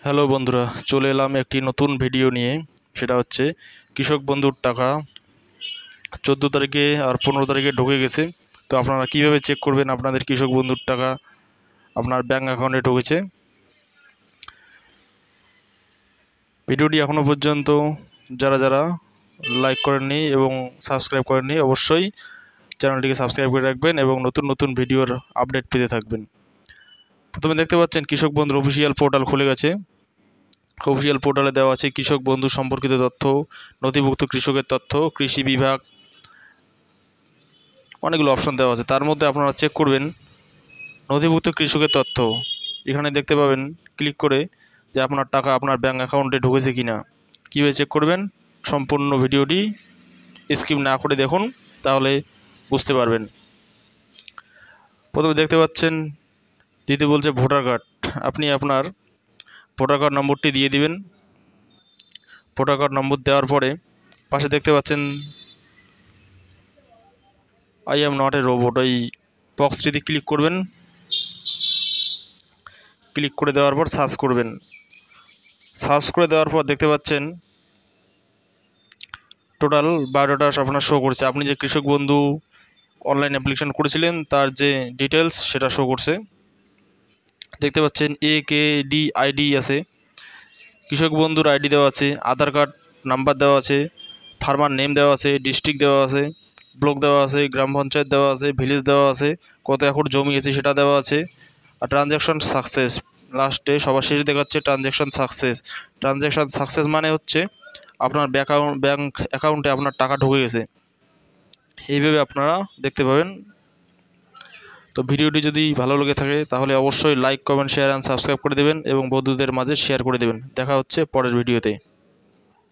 Hello বন্ধুরা, চলে এলাম একটি নতুন ভিডিও নিয়ে। সেটা হচ্ছে কৃষক বন্ধুর টাকা 14 তারিখে আর 15 তারিখে ঢুকে গেছে। তো আপনারা কিভাবে চেক করবেন আপনাদের কৃষক বন্ধুর টাকা আপনার ব্যাঙ্ক অ্যাকাউন্টে ঢুকেছে। ভিডিওটি এখনও পর্যন্ত যারা যারা লাইক করেননি এবং সাবস্ক্রাইব করেননি, অবশ্যই চ্যানেলটিকে সাবস্ক্রাইব করে রাখবেন এবং নতুন নতুন ভিডিওর আপডেট পেতে থাকবেন। প্রথমে দেখতে পাচ্ছেন কৃষক বন্ধুর অফিসিয়াল পোর্টাল খুলে গেছে। অফিসিয়াল পোর্টালে দেওয়া আছে কৃষক বন্ধু সম্পর্কিত তথ্য, নথিভুক্ত কৃষকের তথ্য, কৃষি বিভাগ, অনেকগুলো অপশন দেওয়া আছে। তার মধ্যে আপনারা চেক করবেন নথিভুক্ত কৃষকের তথ্য। এখানে দেখতে পাবেন ক্লিক করে যে আপনার টাকা আপনার ব্যাঙ্ক অ্যাকাউন্টে ঢুকেছে কিনা। কীভাবে চেক করবেন সম্পূর্ণ ভিডিওটি স্কিপ না করে দেখুন, তাহলে বুঝতে পারবেন। প্রথমে দেখতে পাচ্ছেন দিতে বলছে ভোটার কার্ড। আপনি আপনার ভোটার কার্ড নম্বরটি দিয়ে দিবেন। ভোটার কার্ড নম্বর দেওয়ার পরে পাশে দেখতে পাচ্ছেন I am not a robot, ওই বক্সটিতে ক্লিক করবেন। ক্লিক করে দেওয়ার পর সার্চ করবেন। সার্চ করে দেওয়ার পর দেখতে পাচ্ছেন টোটাল বায়োডাটা আপনার শো করছে। আপনি যে কৃষক বন্ধু অনলাইন অ্যাপ্লিকেশন করেছিলেন তার যে ডিটেলস সেটা শো করছে। দেখতে পাচ্ছেন AKD আইডি আছে, কৃষক বন্ধুর আইডি দেওয়া আছে, আধার কার্ড নাম্বার দেওয়া আছে, ফার্মার নেম দেওয়া আছে, ডিস্ট্রিক্ট দেওয়া আছে, ব্লক দেওয়া আছে, গ্রাম পঞ্চায়েত দেওয়া আছে, ভিলেজ দেওয়া আছে, কত একর জমি আছে সেটা দেওয়া আছে, আর ট্রানজ্যাকশন সাকসেস লাস্টে সবার শেষে দেখাচ্ছে ট্রানজ্যাকশন সাকসেস। ট্রানজ্যাকশন সাকসেস মানে হচ্ছে আপনার ব্যাঙ্ক অ্যাকাউন্টে আপনার টাকা ঢুকে গেছে। এইভাবে আপনারা দেখতে পাবেন। তো ভিডিওটি যদি ভালো লেগে থাকে তাহলে অবশ্যই like, comment, share and subscribe করে দেবেন এবং বন্ধুদের মাঝে শেয়ার করে দেবেন। দেখা হচ্ছে পরের ভিডিওতে।